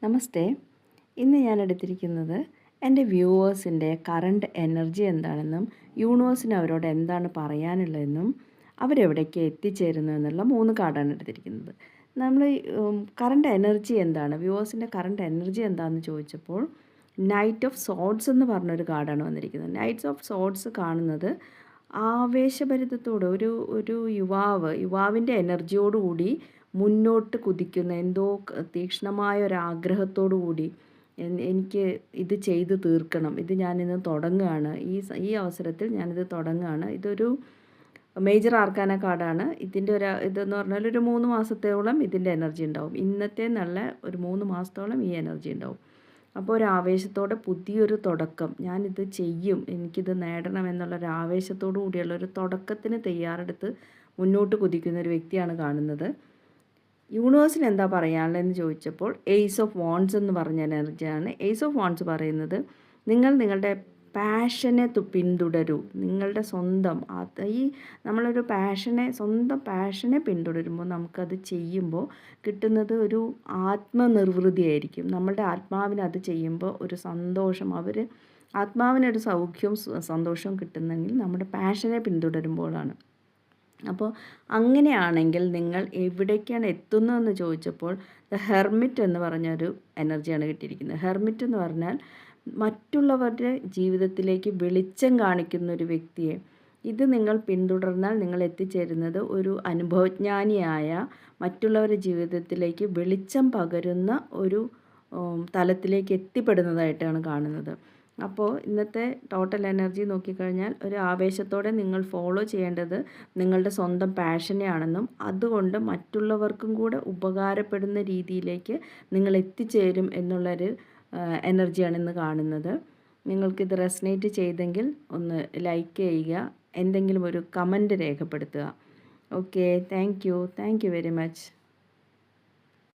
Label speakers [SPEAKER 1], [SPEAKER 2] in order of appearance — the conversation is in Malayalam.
[SPEAKER 1] നമസ്തേ. ഇന്ന് ഞാൻ എടുത്തിരിക്കുന്നത് എൻ്റെ വ്യൂവേഴ്സിൻ്റെ കറണ്ട് എനർജി എന്താണെന്നും യൂണിവേഴ്സിന് അവരോട് എന്താണ് പറയാനുള്ളതെന്നും അവരെവിടേക്ക് എത്തിച്ചേരുന്നു എന്നുള്ള 3 കാർഡാണ് എടുത്തിരിക്കുന്നത്. നമ്മൾ കറണ്ട് എനർജി എന്താണ്, വ്യൂവേഴ്സിൻ്റെ കറണ്ട് എനർജി എന്താണെന്ന് ചോദിച്ചപ്പോൾ നൈറ്റ് ഓഫ് സോഡ്സ് എന്ന് പറഞ്ഞൊരു കാർഡാണ് വന്നിരിക്കുന്നത്. നൈറ്റ്സ് ഓഫ് സോഡ്സ് കാണുന്നത് ആവേശഭരിതത്തോടെ ഒരു യുവാവിൻ്റെ എനർജിയോടുകൂടി മുന്നോട്ട് കുതിക്കുന്ന എന്തോ തീക്ഷ്ണമായ ഒരാഗ്രഹത്തോടു കൂടി എനിക്ക് ഇത് ചെയ്ത് തീർക്കണം, ഇത് ഞാനിന്ന് തുടങ്ങുകയാണ്, ഈ അവസരത്തിൽ ഞാനിത് തുടങ്ങുകയാണ്. ഇതൊരു മേജർ ആർക്കാന കാർഡാണ്. ഇതെന്ന് പറഞ്ഞാൽ ഒരു 3 മാസത്തോളം ഇതിൻ്റെ എനർജി ഉണ്ടാവും. ഇന്നത്തെ നല്ല ഒരു 3 മാസത്തോളം ഈ എനർജി ഉണ്ടാവും. അപ്പോൾ ഒരു ആവേശത്തോടെ പുതിയൊരു തുടക്കം, ഞാനിത് ചെയ്യും, എനിക്കിത് നേടണം എന്നുള്ളൊരു ആവേശത്തോടു കൂടിയുള്ള ഒരു തുടക്കത്തിന് തയ്യാറെടുത്ത് മുന്നോട്ട് കുതിക്കുന്ന ഒരു വ്യക്തിയാണ് കാണുന്നത്. യൂണിവേഴ്സിന് എന്താ പറയാനുള്ളതെന്ന് ചോദിച്ചപ്പോൾ ഏസ് ഓഫ് വാണ്ട്സ് എന്ന് പറഞ്ഞ എനർജിയാണ്. ഏസ് ഓഫ് വാണ്ട്സ് പറയുന്നത് നിങ്ങളുടെ പാഷനെ പിന്തുടരൂ. നിങ്ങളുടെ സ്വന്തം നമ്മളൊരു സ്വന്തം പാഷനെ പിന്തുടരുമ്പോൾ നമുക്കത് ചെയ്യുമ്പോൾ കിട്ടുന്നത് ഒരു ആത്മനിർവൃതിയായിരിക്കും. നമ്മളുടെ ആത്മാവിന് അത് ചെയ്യുമ്പോൾ ഒരു സന്തോഷം, ആത്മാവിനൊരു സൗഖ്യവും സന്തോഷവും കിട്ടുന്നെങ്കിൽ നമ്മുടെ പാഷനെ പിന്തുടരുമ്പോഴാണ്. അപ്പോൾ അങ്ങനെയാണെങ്കിൽ നിങ്ങൾ എവിടേക്കാണ് എത്തുന്നതെന്ന് ചോദിച്ചപ്പോൾ ദ ഹെർമിറ്റ് എന്ന് പറഞ്ഞൊരു എനർജിയാണ് കിട്ടിയിരിക്കുന്നത്. ഹെർമിറ്റ് എന്ന് പറഞ്ഞാൽ മറ്റുള്ളവരുടെ ജീവിതത്തിലേക്ക് വെളിച്ചം കാണിക്കുന്ന ഒരു വ്യക്തിയെ. ഇത് നിങ്ങൾ പിന്തുടർന്നാൽ നിങ്ങൾ എത്തിച്ചേരുന്നത് ഒരു അനുഭവജ്ഞാനിയായ, മറ്റുള്ളവരുടെ ജീവിതത്തിലേക്ക് വെളിച്ചം പകരുന്ന ഒരു തലത്തിലേക്ക് എത്തിപ്പെടുന്നതായിട്ടാണ് കാണുന്നത്. അപ്പോൾ ഇന്നത്തെ ടോട്ടൽ എനർജി നോക്കിക്കഴിഞ്ഞാൽ ഒരു ആവേശത്തോടെ നിങ്ങൾ ഫോളോ ചെയ്യേണ്ടത് നിങ്ങളുടെ സ്വന്തം പാഷനെയാണെന്നും അതുകൊണ്ട് മറ്റുള്ളവർക്കും കൂടെ ഉപകാരപ്പെടുന്ന രീതിയിലേക്ക് നിങ്ങൾ എത്തിച്ചേരും എന്നുള്ളൊരു എനർജിയാണ് ഇന്ന് കാണുന്നത്. നിങ്ങൾക്കിത് റെസനേറ്റ് ചെയ്തെങ്കിൽ ഒന്ന് ലൈക്ക് ചെയ്യുക, എന്തെങ്കിലും ഒരു കമൻറ്റ് രേഖപ്പെടുത്തുക. Okay, thank you very much.